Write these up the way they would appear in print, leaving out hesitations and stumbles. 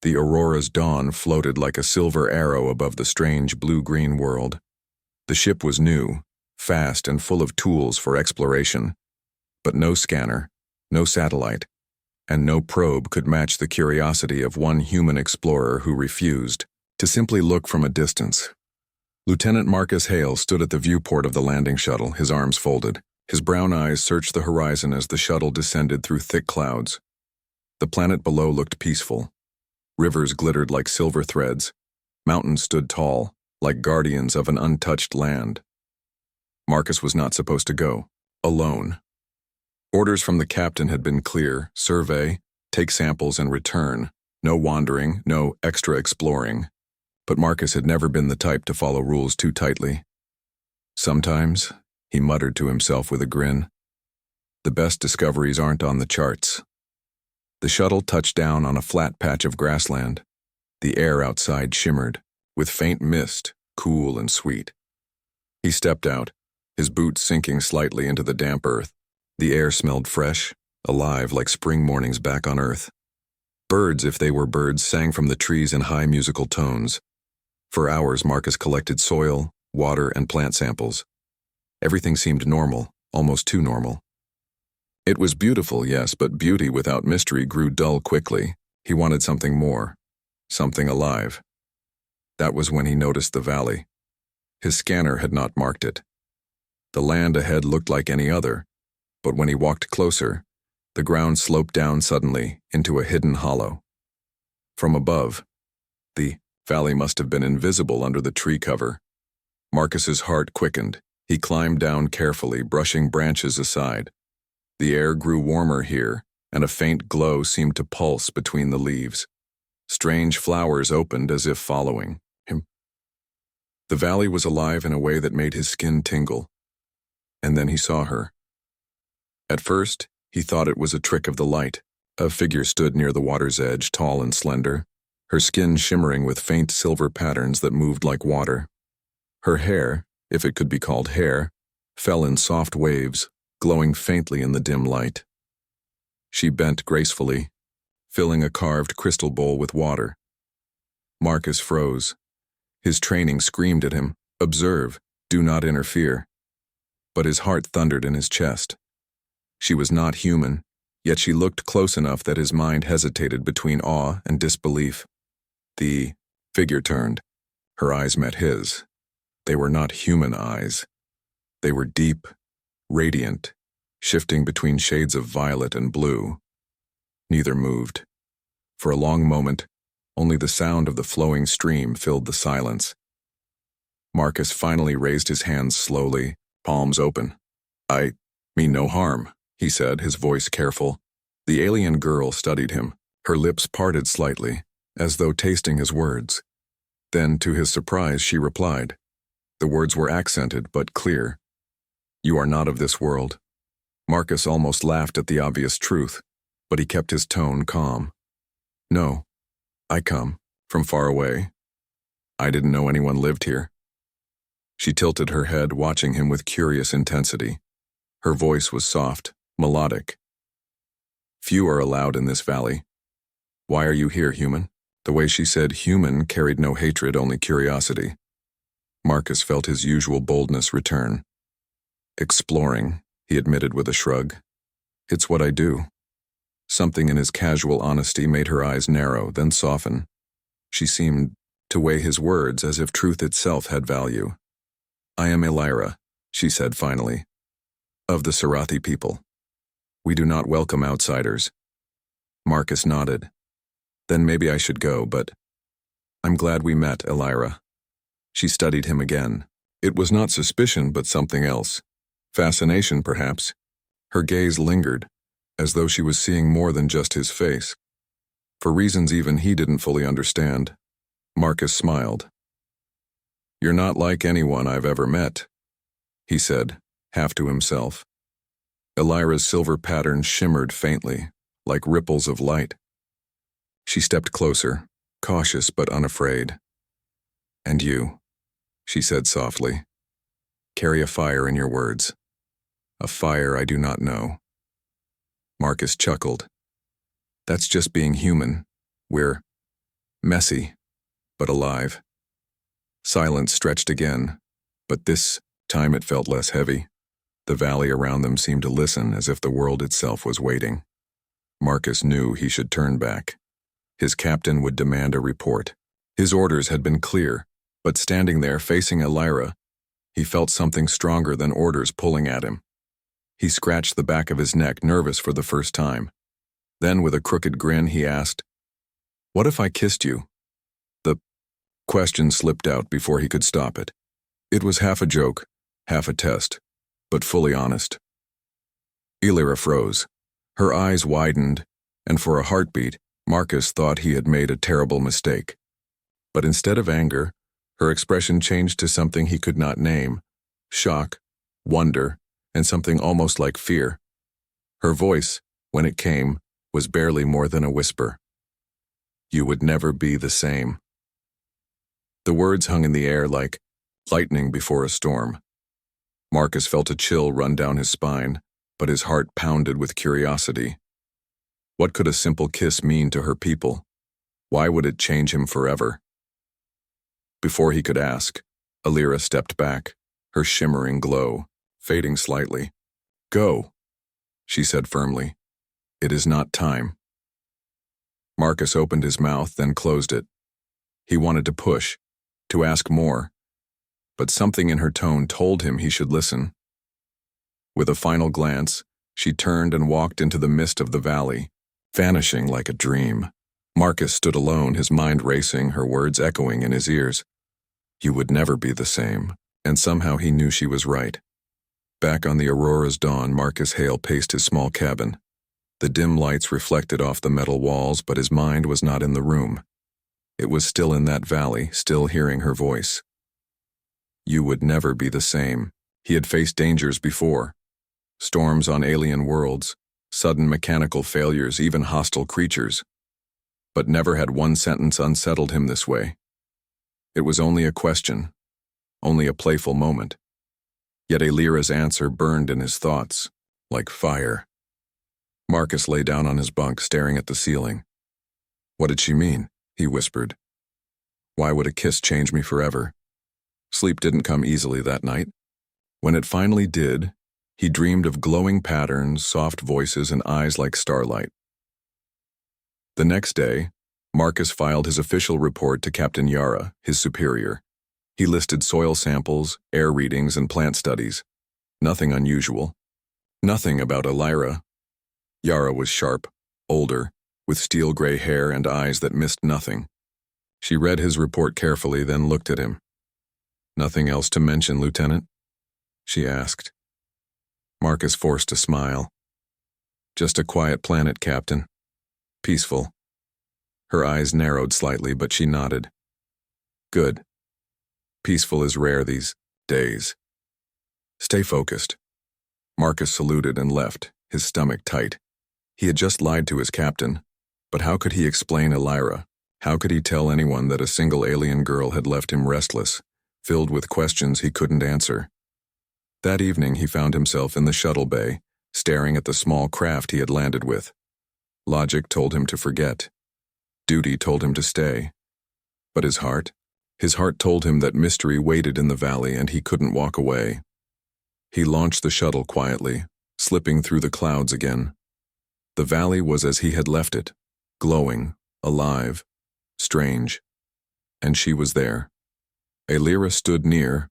The aurora's dawn floated like a silver arrow above the strange blue-green world. The ship was new, fast and full of tools for exploration, but no scanner, no satellite, and no probe could match the curiosity of one human explorer who refused to simply look from a distance. Lieutenant Marcus Hale stood at the viewport of the landing shuttle, his arms folded. His brown eyes searched the horizon as the shuttle descended through thick clouds. The planet below looked peaceful. Rivers glittered like silver threads. Mountains stood tall, like guardians of an untouched land. Marcus was not supposed to go alone. Orders from the captain had been clear: survey, take samples and return. No wandering, no extra exploring. But Marcus had never been the type to follow rules too tightly. Sometimes, he muttered to himself with a grin, the best discoveries aren't on the charts. The shuttle touched down on a flat patch of grassland. The air outside shimmered, with faint mist, cool and sweet. He stepped out, his boots sinking slightly into the damp earth. The air smelled fresh, alive like spring mornings back on Earth. Birds, if they were birds, sang from the trees in high musical tones. For hours, Marcus collected soil, water, and plant samples. Everything seemed normal, almost too normal. It was beautiful, yes, but beauty without mystery grew dull quickly. He wanted something more, something alive. That was when he noticed the valley. His scanner had not marked it. The land ahead looked like any other, but when he walked closer, the ground sloped down suddenly into a hidden hollow. From above, the valley must have been invisible under the tree cover. Marcus's heart quickened. He climbed down carefully, brushing branches aside. The air grew warmer here, and a faint glow seemed to pulse between the leaves. Strange flowers opened as if following him. The valley was alive in a way that made his skin tingle. And then he saw her. At first, he thought it was a trick of the light. A figure stood near the water's edge, tall and slender, her skin shimmering with faint silver patterns that moved like water. Her hair, if it could be called hair, fell in soft waves, glowing faintly in the dim light. She bent gracefully, filling a carved crystal bowl with water. Marcus froze. His training screamed at him, "Observe, do not interfere." But his heart thundered in his chest. She was not human, yet she looked close enough that his mind hesitated between awe and disbelief. The figure turned. Her eyes met his. They were not human eyes. They were deep, radiant, shifting between shades of violet and blue. Neither moved. For a long moment, only the sound of the flowing stream filled the silence. Marcus finally raised his hands slowly, palms open. "I mean no harm," he said, his voice careful. The alien girl studied him, her lips parted slightly, as though tasting his words. Then, to his surprise, she replied. The words were accented but clear. "You are not of this world." Marcus almost laughed at the obvious truth, but he kept his tone calm. "No, I come from far away. I didn't know anyone lived here." She tilted her head, watching him with curious intensity. Her voice was soft, melodic. "Few are allowed in this valley. Why are you here, human?" The way she said human carried no hatred, only curiosity. Marcus felt his usual boldness return. "Exploring," he admitted with a shrug. "It's what I do." Something in his casual honesty made her eyes narrow, then soften. She seemed to weigh his words as if truth itself had value. "I am Elira," she said finally, "of the Scifi people. We do not welcome outsiders." Marcus nodded. "Then maybe I should go, but I'm glad we met, Elira." She studied him again. It was not suspicion, but something else. Fascination, perhaps. Her gaze lingered, as though she was seeing more than just his face. For reasons even he didn't fully understand, Marcus smiled. "You're not like anyone I've ever met," he said, half to himself. Elira's silver patterns shimmered faintly, like ripples of light. She stepped closer, cautious but unafraid. "And you," she said softly, "carry a fire in your words. A fire I do not know." Marcus chuckled. "That's just being human. We're Messy, but alive. Silence stretched again, but this time it felt less heavy. The valley around them seemed to listen as if the world itself was waiting. Marcus knew he should turn back. His captain would demand a report. His orders had been clear, but standing there facing Elira, he felt something stronger than orders pulling at him. He scratched the back of his neck, nervous for the first time. Then, with a crooked grin, he asked, "What if I kissed you?" The question slipped out before he could stop it. It was half a joke, half a test, but fully honest. Elira froze. Her eyes widened, and for a heartbeat, Marcus thought he had made a terrible mistake. But instead of anger, her expression changed to something he could not name: shock, wonder, and something almost like fear. Her voice, when it came, was barely more than a whisper. "You would never be the same." The words hung in the air like lightning before a storm. Marcus felt a chill run down his spine, but his heart pounded with curiosity. What could a simple kiss mean to her people? Why would it change him forever? Before he could ask, Elira stepped back, her shimmering glow fading slightly. "Go," she said firmly. "It is not time." Marcus opened his mouth, then closed it. He wanted to push, to ask more, but something in her tone told him he should listen. With a final glance, she turned and walked into the mist of the valley, vanishing like a dream. Marcus stood alone, his mind racing, her words echoing in his ears. You would never be the same, and somehow he knew she was right. Back on the Aurora's dawn, Marcus Hale paced his small cabin. The dim lights reflected off the metal walls, but his mind was not in the room. It was still in that valley, still hearing her voice. You would never be the same. He had faced dangers before. Storms on alien worlds, sudden mechanical failures, even hostile creatures. But never had one sentence unsettled him this way. It was only a question, only a playful moment. Yet Elira's answer burned in his thoughts, like fire. Marcus lay down on his bunk, staring at the ceiling. What did she mean? He whispered. Why would a kiss change me forever? Sleep didn't come easily that night. When it finally did, he dreamed of glowing patterns, soft voices, and eyes like starlight. The next day, Marcus filed his official report to Captain Yara, his superior. He listed soil samples, air readings, and plant studies. Nothing unusual. Nothing about Elira. Yara was sharp, older, with steel-gray hair and eyes that missed nothing. She read his report carefully, then looked at him. Nothing else to mention, Lieutenant? She asked. Marcus forced a smile. Just a quiet planet, Captain. Peaceful. Her eyes narrowed slightly, but she nodded. Good. Peaceful is rare these days. Stay focused. Marcus saluted and left, his stomach tight. He had just lied to his captain, but how could he explain Elira? How could he tell anyone that a single alien girl had left him restless, filled with questions he couldn't answer? That evening he found himself in the shuttle bay, staring at the small craft he had landed with. Logic told him to forget. Duty told him to stay. But his heart told him that mystery waited in the valley and he couldn't walk away. He launched the shuttle quietly, slipping through the clouds again. The valley was as he had left it, glowing, alive, strange. And she was there. Elira stood near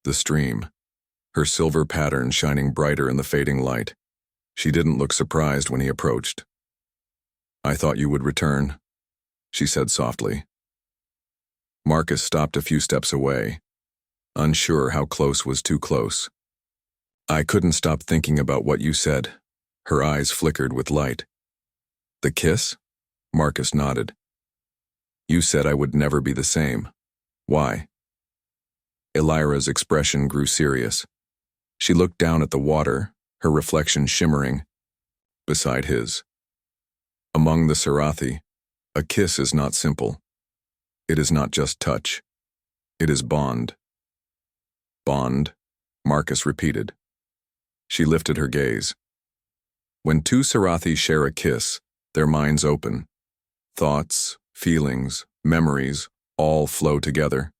the stream, her silver pattern shining brighter in the fading light. She didn't look surprised when he approached. I thought you would return, she said softly. Marcus stopped a few steps away, unsure how close was too close. I couldn't stop thinking about what you said. Her eyes flickered with light. The kiss? Marcus nodded. You said I would never be the same. Why? Elira's expression grew serious. She looked down at the water, her reflection shimmering beside his. Among the Scifi, a kiss is not simple. It is not just touch. It is bond. Bond, Marcus repeated. She lifted her gaze. When two Scifi share a kiss, their minds open. Thoughts, feelings, memories, all flow together.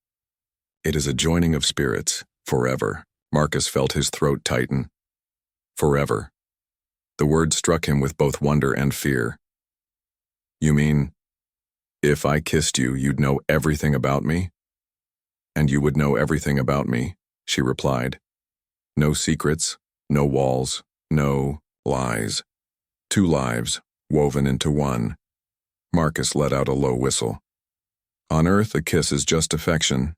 It is a joining of spirits, forever. Marcus felt his throat tighten. Forever. The word struck him with both wonder and fear. You mean, if I kissed you, you'd know everything about me? And you would know everything about me, she replied. No secrets, no walls, no lies. 2 lives, woven into one. Marcus let out a low whistle. On Earth, a kiss is just affection.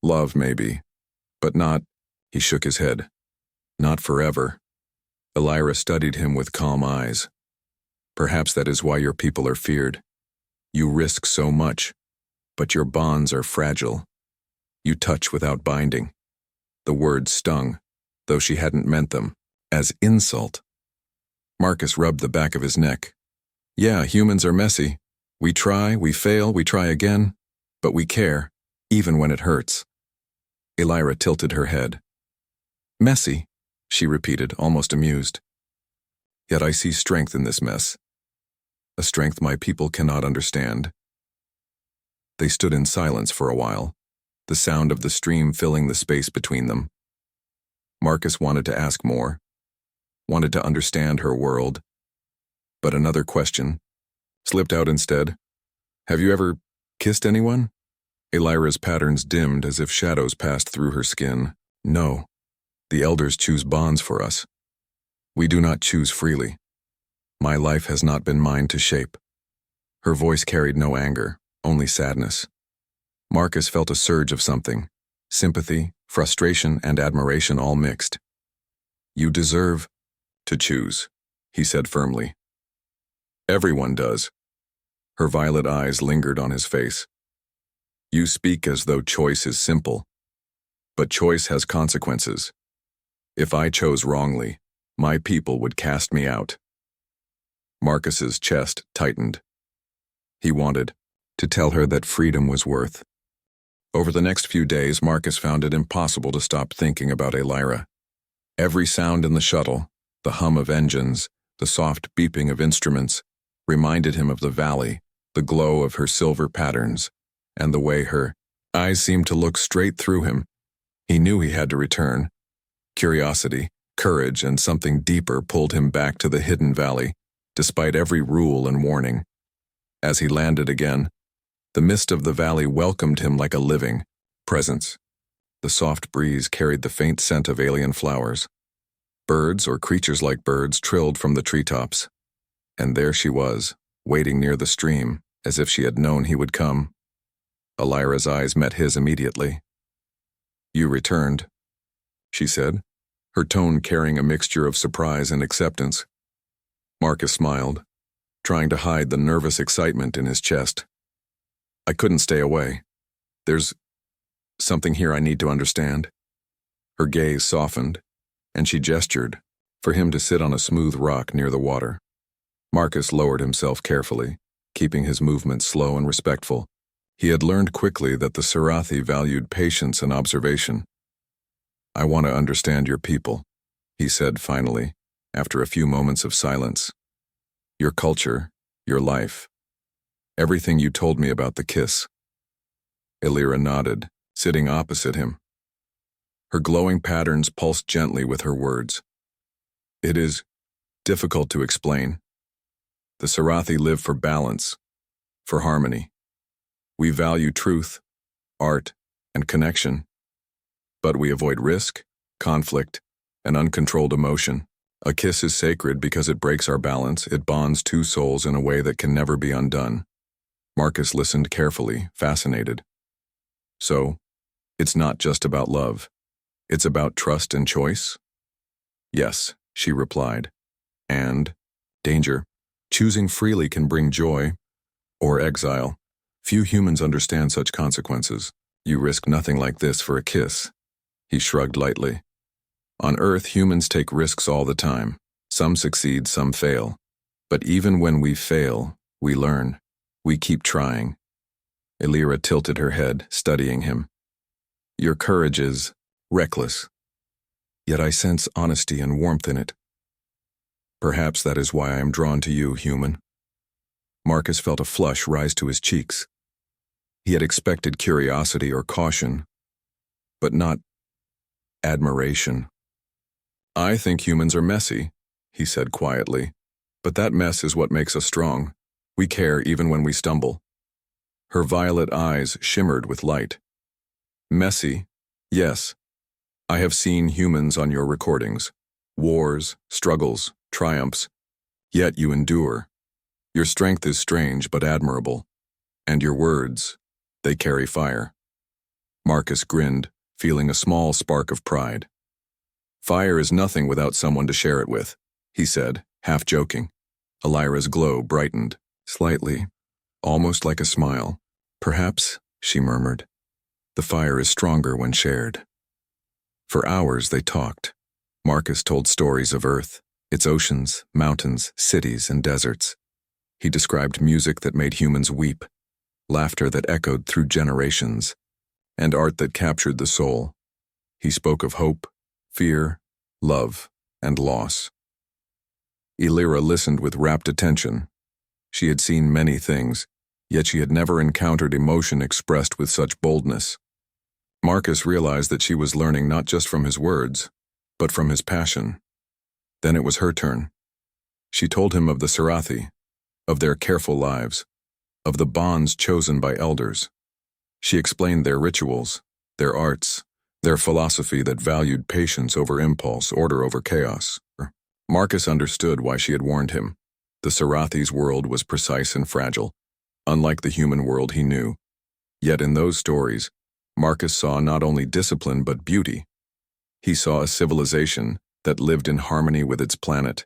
Love, maybe. But not, he shook his head. Not forever. Elira studied him with calm eyes. Perhaps that is why your people are feared. You risk so much, but your bonds are fragile. You touch without binding. The words stung, though she hadn't meant them, as insult. Marcus rubbed the back of his neck. Yeah, humans are messy. We try, we fail, we try again, but we care, even when it hurts. Elira tilted her head. Messy, she repeated, almost amused. Yet I see strength in this mess. A strength my people cannot understand. They stood in silence for a while, the sound of the stream filling the space between them. Marcus wanted to ask more, wanted to understand her world, but another question slipped out instead. Have you ever kissed anyone? Elira's patterns dimmed as if shadows passed through her skin. No. The elders choose bonds for us. We do not choose freely. My life has not been mine to shape. Her voice carried no anger, only sadness. Marcus felt a surge of something, sympathy, frustration, and admiration all mixed. You deserve to choose, he said firmly. Everyone does. Her violet eyes lingered on his face. You speak as though choice is simple, but choice has consequences. If I chose wrongly, my people would cast me out. Marcus's chest tightened. He wanted to tell her that freedom was worth. Over the next few days, Marcus found it impossible to stop thinking about Elira. Every sound in the shuttle, the hum of engines, the soft beeping of instruments, reminded him of the valley, the glow of her silver patterns, and the way her eyes seemed to look straight through him. He knew he had to return. Curiosity, courage, and something deeper pulled him back to the hidden valley, despite every rule and warning. As he landed again, the mist of the valley welcomed him like a living presence. The soft breeze carried the faint scent of alien flowers. Birds, or creatures like birds, trilled from the treetops. And there she was, waiting near the stream, as if she had known he would come. Elira's eyes met his immediately. You returned, she said, her tone carrying a mixture of surprise and acceptance. Marcus smiled, trying to hide the nervous excitement in his chest. I couldn't stay away. There's something here I need to understand. Her gaze softened, and she gestured for him to sit on a smooth rock near the water. Marcus lowered himself carefully, keeping his movements slow and respectful. He had learned quickly that the Scifi valued patience and observation. I want to understand your people, he said finally, after a few moments of silence. Your culture, your life, everything you told me about the kiss. Elira nodded, sitting opposite him. Her glowing patterns pulsed gently with her words. It is difficult to explain. The Scifi live for balance, for harmony. We value truth, art, and connection. But we avoid risk, conflict, and uncontrolled emotion. A kiss is sacred because it breaks our balance, it bonds 2 souls in a way that can never be undone. Marcus listened carefully, fascinated. So, it's not just about love. It's about trust and choice? Yes, she replied. And danger. Choosing freely can bring joy or exile. Few humans understand such consequences. You risk nothing like this for a kiss. He shrugged lightly. On Earth, humans take risks all the time. Some succeed, some fail. But even when we fail, we learn. We keep trying. Elira tilted her head, studying him. Your courage is reckless. Yet I sense honesty and warmth in it. Perhaps that is why I am drawn to you, human. Marcus felt a flush rise to his cheeks. He had expected curiosity or caution, but not admiration. "I think humans are messy," he said quietly, "but that mess is what makes us strong. We care even when we stumble." Her violet eyes shimmered with light. "Messy? Yes. I have seen humans on your recordings. Wars, struggles, triumphs. Yet you endure. Your strength is strange but admirable. And your words, they carry fire." Marcus grinned, feeling a small spark of pride. "Fire is nothing without someone to share it with," he said, half joking. Elira's glow brightened, slightly, almost like a smile. "Perhaps," she murmured, "the fire is stronger when shared." For hours they talked. Marcus told stories of Earth, its oceans, mountains, cities, and deserts. He described music that made humans weep, laughter that echoed through generations, and art that captured the soul. He spoke of hope, fear, love, and loss. Elira listened with rapt attention. She had seen many things, yet she had never encountered emotion expressed with such boldness. Marcus realized that she was learning not just from his words, but from his passion. Then it was her turn. She told him of the Scifi, of their careful lives, of the bonds chosen by elders. She explained their rituals, their arts, their philosophy that valued patience over impulse, order over chaos. Marcus understood why she had warned him. The Scifi's world was precise and fragile, unlike the human world he knew. Yet in those stories, Marcus saw not only discipline but beauty. He saw a civilization that lived in harmony with its planet,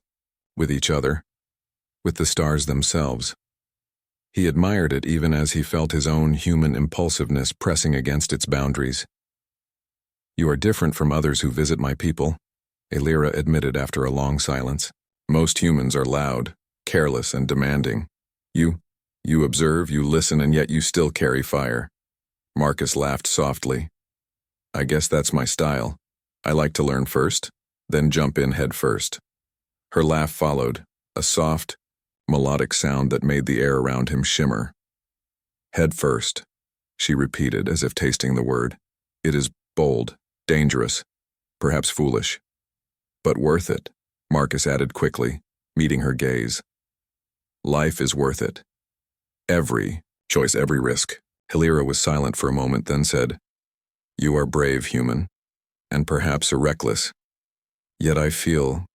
with each other, with the stars themselves. He admired it even as he felt his own human impulsiveness pressing against its boundaries. "You are different from others who visit my people," Elira admitted after a long silence. "Most humans are loud, careless, and demanding. You observe, you listen, and yet you still carry fire." Marcus laughed softly. "I guess that's my style. I like to learn first, then jump in head first." Her laugh followed, a soft, melodic sound that made the air around him shimmer. "Head first," she repeated as if tasting the word. "It is bold, dangerous, perhaps foolish. But worth it," Marcus added quickly, meeting her gaze. "Life is worth it. Every choice, every risk." Elira was silent for a moment, then said, "You are brave, human, and perhaps a reckless. Yet I feel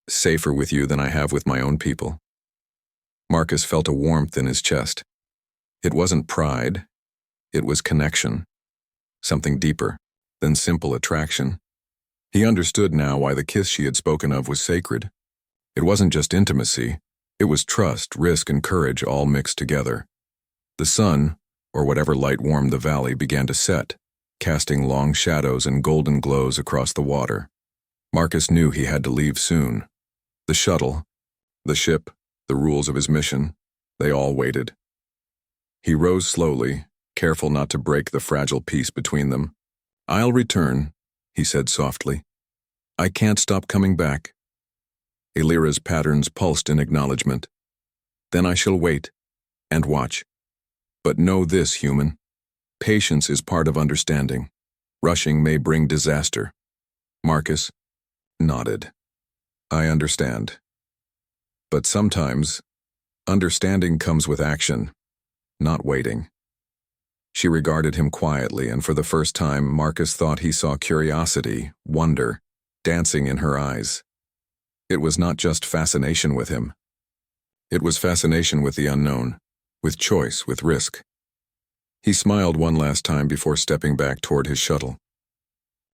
safer with you than I have with my own people." Marcus felt a warmth in his chest. It wasn't pride, it was connection, something deeper than simple attraction. He understood now why the kiss she had spoken of was sacred. It wasn't just intimacy, it was trust, risk, and courage all mixed together. The sun, or whatever light warmed the valley, began to set, casting long shadows and golden glows across the water. Marcus knew he had to leave soon. The shuttle, the ship, the rules of his mission, they all waited. He rose slowly, careful not to break the fragile peace between them. "I'll return," he said softly. "I can't stop coming back." Elira's patterns pulsed in acknowledgement. "Then I shall wait and watch. But know this, human. Patience is part of understanding. Rushing may bring disaster." Marcus nodded. "I understand. But sometimes, understanding comes with action, not waiting." She regarded him quietly, and for the first time, Marcus thought he saw curiosity, wonder, dancing in her eyes. It was not just fascination with him. It was fascination with the unknown, with choice, with risk. He smiled one last time before stepping back toward his shuttle.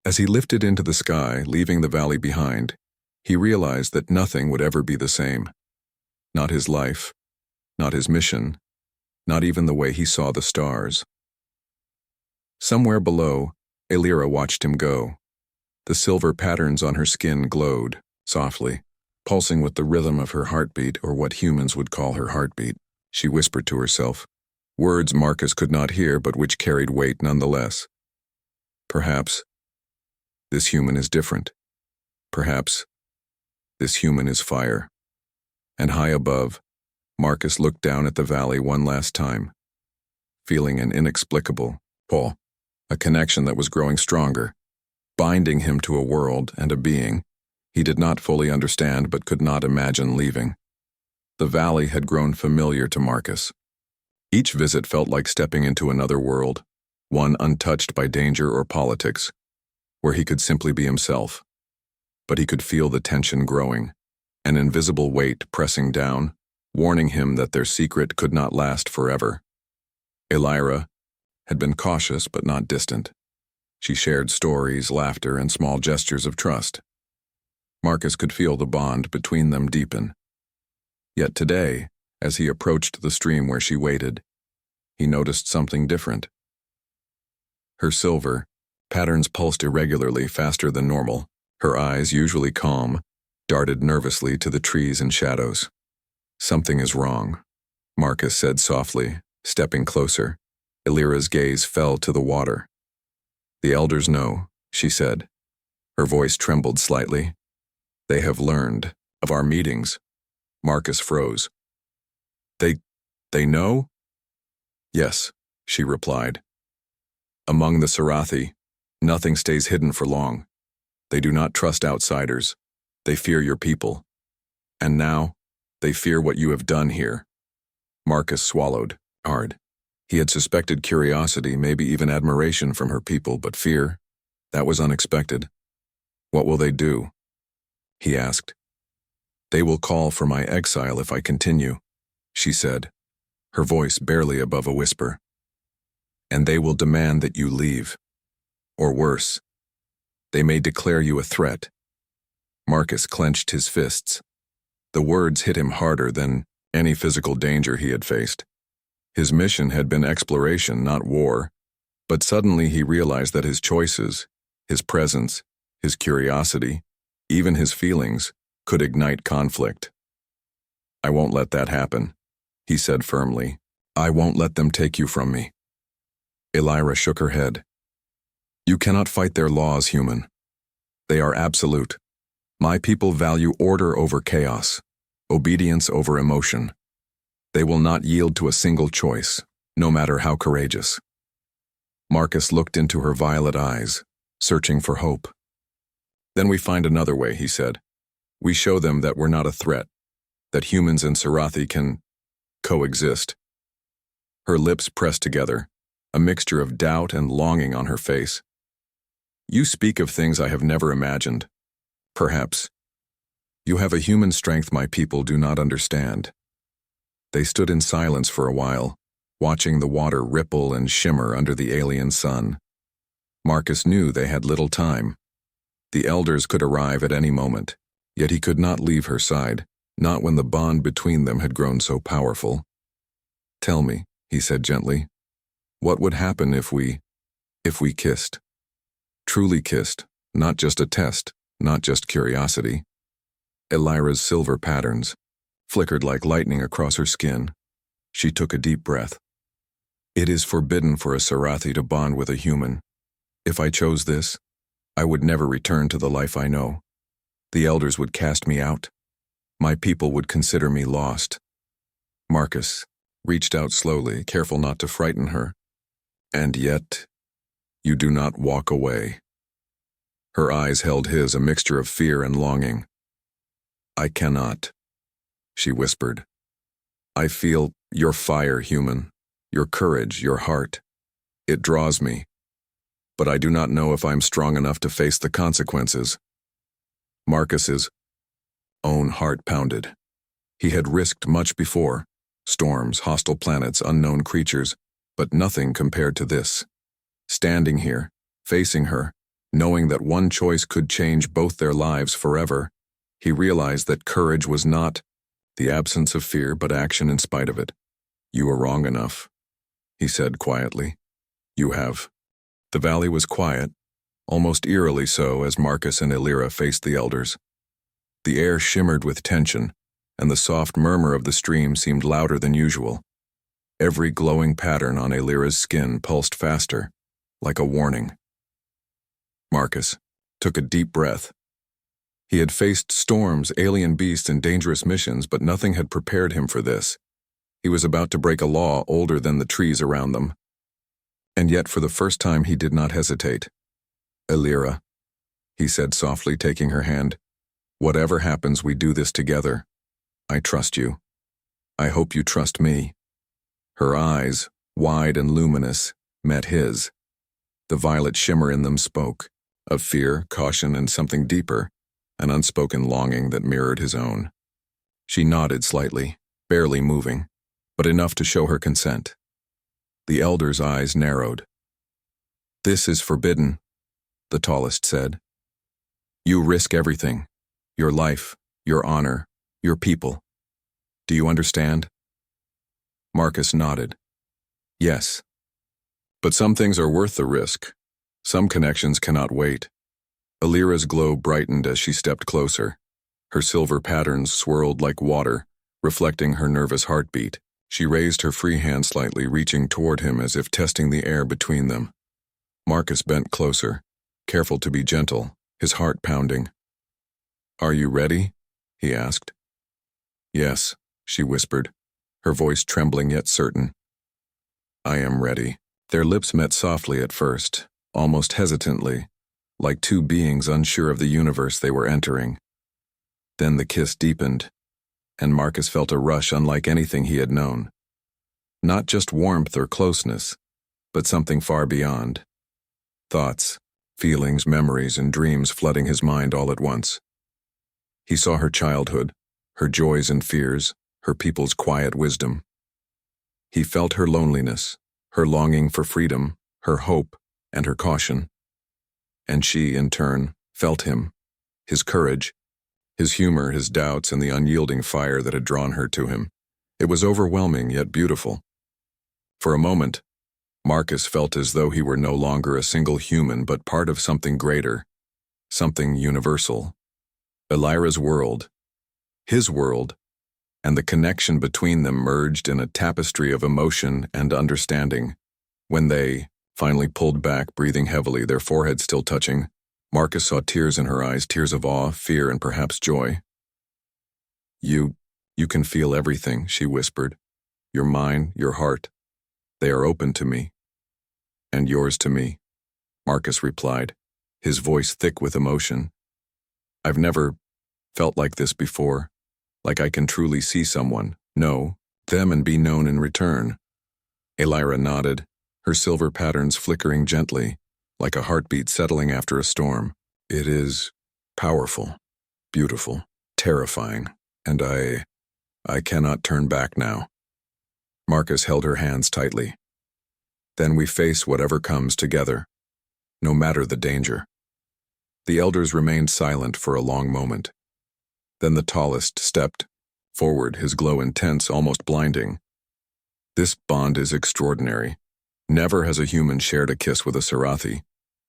As he lifted into the sky, leaving the valley behind, he realized that nothing would ever be the same. Not his life, not his mission, not even the way he saw the stars. Somewhere below, Elira watched him go. The silver patterns on her skin glowed, softly, pulsing with the rhythm of her heartbeat, or what humans would call her heartbeat. She whispered to herself, words Marcus could not hear but which carried weight nonetheless. Perhaps this human is different. Perhaps this human is fire. And high above, Marcus looked down at the valley one last time, feeling an inexplicable pull, a connection that was growing stronger, binding him to a world and a being he did not fully understand but could not imagine leaving. The valley had grown familiar to Marcus. Each visit felt like stepping into another world, one untouched by danger or politics, where he could simply be himself. But he could feel the tension growing, an invisible weight pressing down, warning him that their secret could not last forever. Elira had been cautious but not distant. She shared stories, laughter, and small gestures of trust. Marcus could feel the bond between them deepen. Yet today, as he approached the stream where she waited, he noticed something different. Her silver patterns pulsed irregularly, faster than normal. Her eyes, usually calm, darted nervously to the trees and shadows. "Something is wrong," Marcus said softly, stepping closer. Elira's gaze fell to the water. "The elders know," she said. Her voice trembled slightly. "They have learned of our meetings." Marcus froze. They know?" "Yes," she replied. "Among the Scifi, nothing stays hidden for long. They do not trust outsiders. They fear your people. And now, they fear what you have done here." Marcus swallowed hard. He had suspected curiosity, maybe even admiration from her people, but fear, that was unexpected. "What will they do?" he asked. "They will call for my exile if I continue," she said, her voice barely above a whisper. "And they will demand that you leave. Or worse, they may declare you a threat." Marcus clenched his fists. The words hit him harder than any physical danger he had faced. His mission had been exploration, not war, but suddenly he realized that his choices, his presence, his curiosity, even his feelings, could ignite conflict. "I won't let that happen," he said firmly. "I won't let them take you from me." Elira shook her head. "You cannot fight their laws, human. They are absolute. My people value order over chaos, obedience over emotion. They will not yield to a single choice, no matter how courageous." Marcus looked into her violet eyes, searching for hope. "Then we find another way," he said. "We show them that we're not a threat, that humans and Scifi can coexist." Her lips pressed together, a mixture of doubt and longing on her face. "You speak of things I have never imagined. Perhaps. You have a human strength my people do not understand." They stood in silence for a while, watching the water ripple and shimmer under the alien sun. Marcus knew they had little time. The elders could arrive at any moment, yet he could not leave her side, not when the bond between them had grown so powerful. "Tell me," he said gently, "what would happen if we kissed? Truly kissed, not just a test, not just curiosity." Elira's silver patterns flickered like lightning across her skin. She took a deep breath. "It is forbidden for a Scifi to bond with a human. If I chose this, I would never return to the life I know. The elders would cast me out. My people would consider me lost." Marcus reached out slowly, careful not to frighten her. "And yet, you do not walk away." Her eyes held his, a mixture of fear and longing. "I cannot," she whispered. "I feel your fire, human, your courage, your heart. It draws me. But I do not know if I'm strong enough to face the consequences." Marcus's own heart pounded. He had risked much before, storms, hostile planets, unknown creatures, but nothing compared to this. Standing here, facing her, knowing that one choice could change both their lives forever, he realized that courage was not the absence of fear, but action in spite of it. "You are wrong enough," he said quietly. "You have." The valley was quiet, almost eerily so as Marcus and Elira faced the elders. The air shimmered with tension, and the soft murmur of the stream seemed louder than usual. Every glowing pattern on Elira's skin pulsed faster, like a warning. Marcus took a deep breath. He had faced storms, alien beasts, and dangerous missions, but nothing had prepared him for this. He was about to break a law older than the trees around them, And yet for the first time he did not hesitate. "Elira," he said softly, taking her hand, "whatever happens, we do this together. I trust you. I hope you trust me." Her eyes, wide and luminous, met his. The violet shimmer in them spoke, of fear, caution, and something deeper, an unspoken longing that mirrored his own. She nodded slightly, barely moving, but enough to show her consent. The elder's eyes narrowed. "This is forbidden," the tallest said. "You risk everything, your life, your honor, your people. Do you understand?" Marcus nodded. "Yes. But some things are worth the risk. Some connections cannot wait." Elira's glow brightened as she stepped closer. Her silver patterns swirled like water, reflecting her nervous heartbeat. She raised her free hand slightly, reaching toward him as if testing the air between them. Marcus bent closer, careful to be gentle, his heart pounding. "Are you ready?" he asked. "Yes," she whispered, her voice trembling yet certain. "I am ready." Their lips met softly at first, almost hesitantly, like two beings unsure of the universe they were entering. Then the kiss deepened, and Marcus felt a rush unlike anything he had known. Not just warmth or closeness, but something far beyond. Thoughts, feelings, memories, and dreams flooding his mind all at once. He saw her childhood, her joys and fears, her people's quiet wisdom. He felt her loneliness, her longing for freedom, her hope, and her caution. And she, in turn, felt him, his courage, his humor, his doubts, and the unyielding fire that had drawn her to him. It was overwhelming yet beautiful. For a moment, Marcus felt as though he were no longer a single human but part of something greater, something universal. Elira's world, his world, and the connection between them merged in a tapestry of emotion and understanding. When they finally pulled back, breathing heavily, their foreheads still touching, Marcus saw tears in her eyes, tears of awe, fear, and perhaps joy. You can feel everything," she whispered. "Your mind, your heart. They are open to me." "And yours to me," Marcus replied, his voice thick with emotion. "I've never felt like this before, like I can truly see someone, know them, and be known in return." Elira nodded, her silver patterns flickering gently, like a heartbeat settling after a storm. "It is powerful, beautiful, terrifying, and I cannot turn back now." Marcus held her hands tightly. "Then we face whatever comes together, no matter the danger." The elders remained silent for a long moment. Then the tallest stepped forward, his glow intense, almost blinding. "This bond is extraordinary. Never has a human shared a kiss with a Scifi.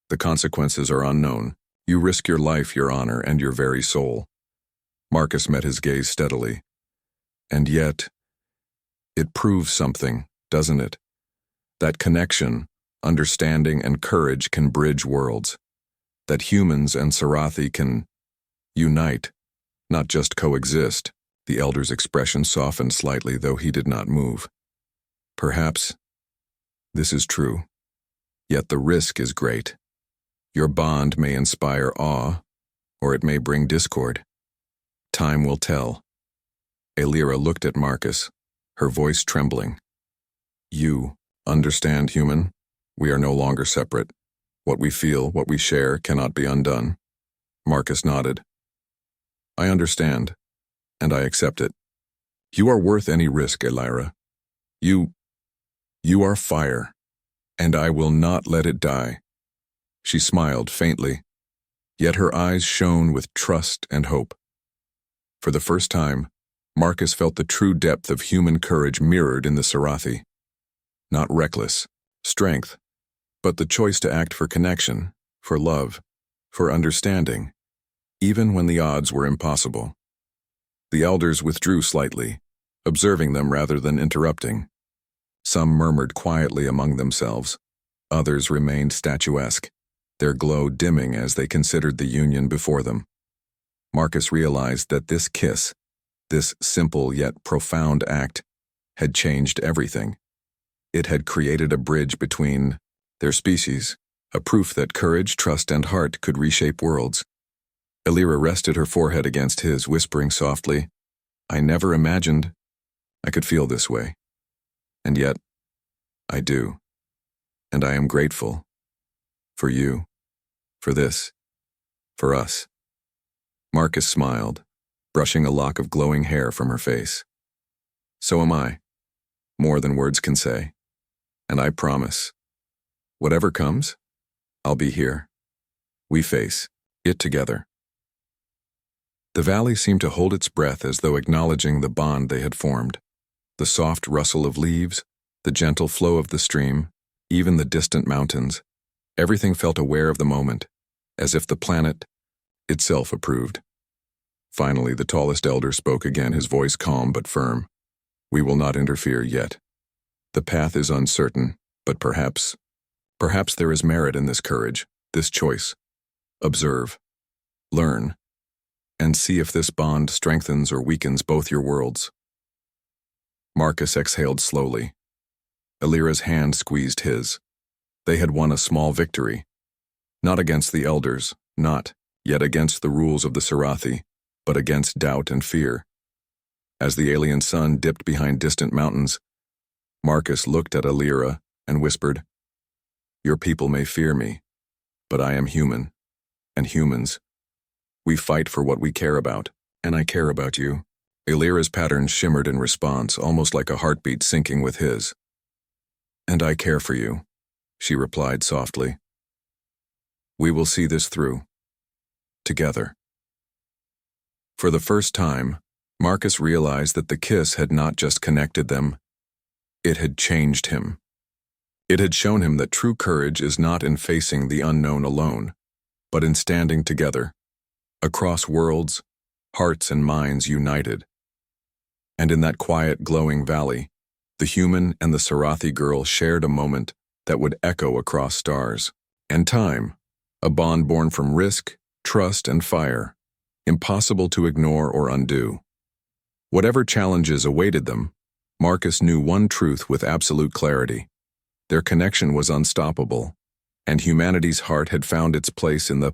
The consequences are unknown. You risk your life, your honor, and your very soul." Marcus met his gaze steadily. "And yet, it proves something, doesn't it? That connection, understanding, and courage can bridge worlds. That humans and Scifi can unite, not just coexist." The elder's expression softened slightly, though he did not move. "Perhaps this is true, yet the risk is great. Your bond may inspire awe, or it may bring discord. Time will tell." Elira looked at Marcus, her voice trembling. "You understand, human? We are no longer separate. What we feel, what we share, cannot be undone." Marcus nodded. "I understand, and I accept it. You are worth any risk, Elira. You are fire, and I will not let it die." She smiled faintly, yet her eyes shone with trust and hope. For the first time, Marcus felt the true depth of human courage mirrored in the Scifi. Not reckless strength, but the choice to act for connection, for love, for understanding, even when the odds were impossible. The elders withdrew slightly, observing them rather than interrupting. Some murmured quietly among themselves. Others remained statuesque, their glow dimming as they considered the union before them. Marcus realized that this kiss, this simple yet profound act, had changed everything. It had created a bridge between Their species, a proof that courage, trust, and heart could reshape worlds. Elira rested her forehead against his, whispering softly, "I never imagined I could feel this way. And yet, I do. And I am grateful. For you. For this. For us." Marcus smiled, brushing a lock of glowing hair from her face. "So am I. More than words can say. And I promise, whatever comes, I'll be here. We face it together." The valley seemed to hold its breath as though acknowledging the bond they had formed. The soft rustle of leaves, the gentle flow of the stream, even the distant mountains, everything felt aware of the moment, as if the planet itself approved. Finally, the tallest elder spoke again, his voice calm but firm. "We will not interfere yet. The path is uncertain, but perhaps there is merit in this courage, this choice. Observe, learn, and see if this bond strengthens or weakens both your worlds." Marcus exhaled slowly. Elira's hand squeezed his. They had won a small victory. Not against the elders, not yet against the rules of the Scifi, but against doubt and fear. As the alien sun dipped behind distant mountains, Marcus looked at Elira and whispered, "Your people may fear me, but I am human, and humans, we fight for what we care about, and I care about you." Elira's pattern shimmered in response, almost like a heartbeat syncing with his. "And I care for you," she replied softly. "We will see this through. Together." For the first time, Marcus realized that the kiss had not just connected them, it had changed him. It had shown him that true courage is not in facing the unknown alone, but in standing together, across worlds, hearts and minds united. And in that quiet, glowing valley, the human and the Scifi girl shared a moment that would echo across stars and time, a bond born from risk, trust, and fire, impossible to ignore or undo. Whatever challenges awaited them, Marcus knew one truth with absolute clarity. Their connection was unstoppable, and humanity's heart had found its place in the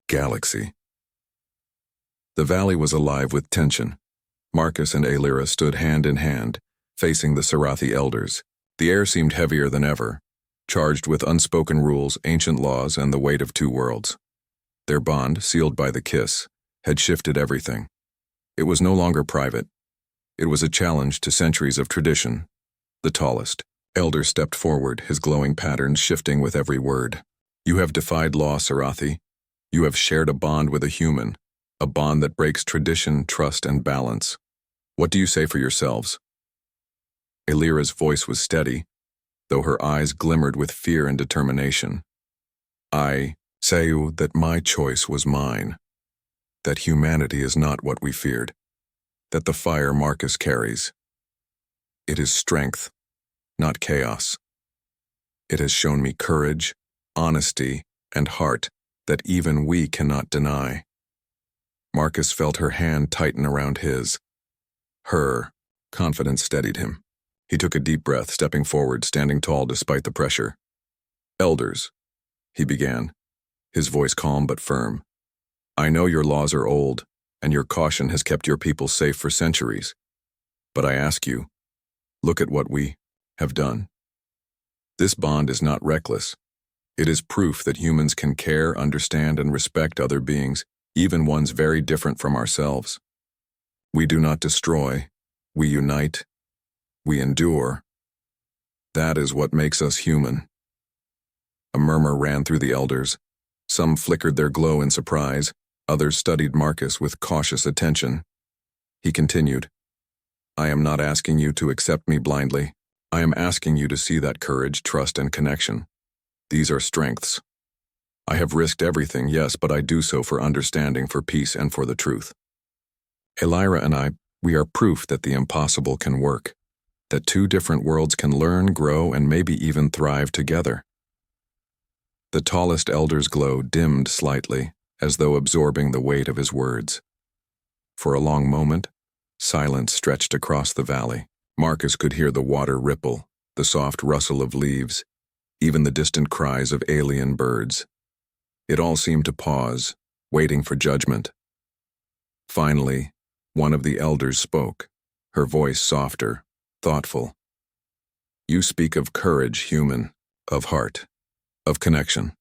galaxy. The valley was alive with tension. Marcus and Elira stood hand in hand, facing the Scifi elders. The air seemed heavier than ever, charged with unspoken rules, ancient laws, and the weight of two worlds. Their bond, sealed by the kiss, had shifted everything. It was no longer private. It was a challenge to centuries of tradition. The tallest elder stepped forward, his glowing patterns shifting with every word. "You have defied law, Scifi. You have shared a bond with a human, a bond that breaks tradition, trust, and balance. What do you say for yourselves?" Elira's voice was steady, though her eyes glimmered with fear and determination. "I say that my choice was mine, that humanity is not what we feared, that the fire Marcus carries, it is strength, not chaos. It has shown me courage, honesty, and heart that even we cannot deny." Marcus felt her hand tighten around his. Her confidence steadied him. He took a deep breath, stepping forward, standing tall despite the pressure. "Elders," he began, his voice calm but firm. "I know your laws are old, and your caution has kept your people safe for centuries. But I ask you, look at what we have done. This bond is not reckless. It is proof that humans can care, understand, and respect other beings, even ones very different from ourselves. We do not destroy, we unite, we endure. That is what makes us human." A murmur ran through the elders. Some flickered their glow in surprise, others studied Marcus with cautious attention. He continued, "I am not asking you to accept me blindly. I am asking you to see that courage, trust, and connection. These are strengths. I have risked everything, yes, but I do so for understanding, for peace, and for the truth. Elira and I, we are proof that the impossible can work, that two different worlds can learn, grow, and maybe even thrive together." The tallest elder's glow dimmed slightly, as though absorbing the weight of his words. For a long moment, silence stretched across the valley. Marcus could hear the water ripple, the soft rustle of leaves, even the distant cries of alien birds. It all seemed to pause, waiting for judgment. Finally, one of the elders spoke, her voice softer, thoughtful. "You speak of courage, human, of heart, of connection.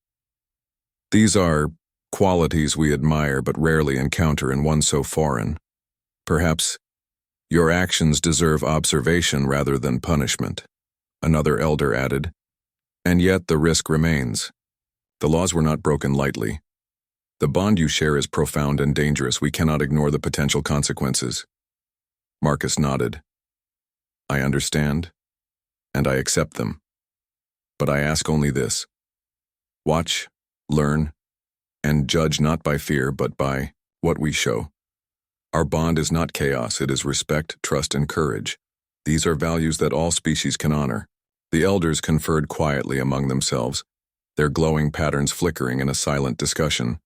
These are qualities we admire but rarely encounter in one so foreign. Perhaps your actions deserve observation rather than punishment," another elder added. "And yet the risk remains. The laws were not broken lightly. The bond you share is profound and dangerous. We cannot ignore the potential consequences." Marcus nodded. "I understand, and I accept them. But I ask only this. Watch, learn, and judge not by fear but by what we show. Our bond is not chaos, it is respect, trust, and courage. These are values that all species can honor." The elders conferred quietly among themselves, their glowing patterns flickering in a silent discussion.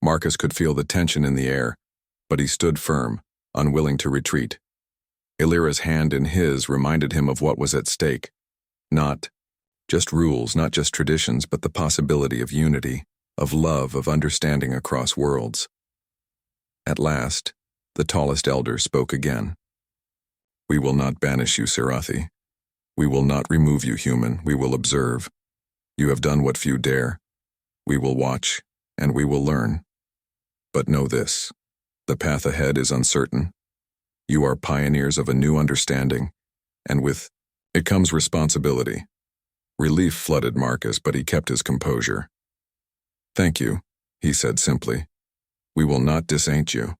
Marcus could feel the tension in the air, but he stood firm, unwilling to retreat. Illyra's hand in his reminded him of what was at stake. Not just rules, not just traditions, but the possibility of unity, of love, of understanding across worlds. At last, the tallest elder spoke again. "We will not banish you, Sirathi. We will not remove you, human. We will observe. You have done what few dare. We will watch, and we will learn. But know this, the path ahead is uncertain. You are pioneers of a new understanding, and with it comes responsibility." Relief flooded Marcus, but he kept his composure. "Thank you," he said simply. "We will not disaint you."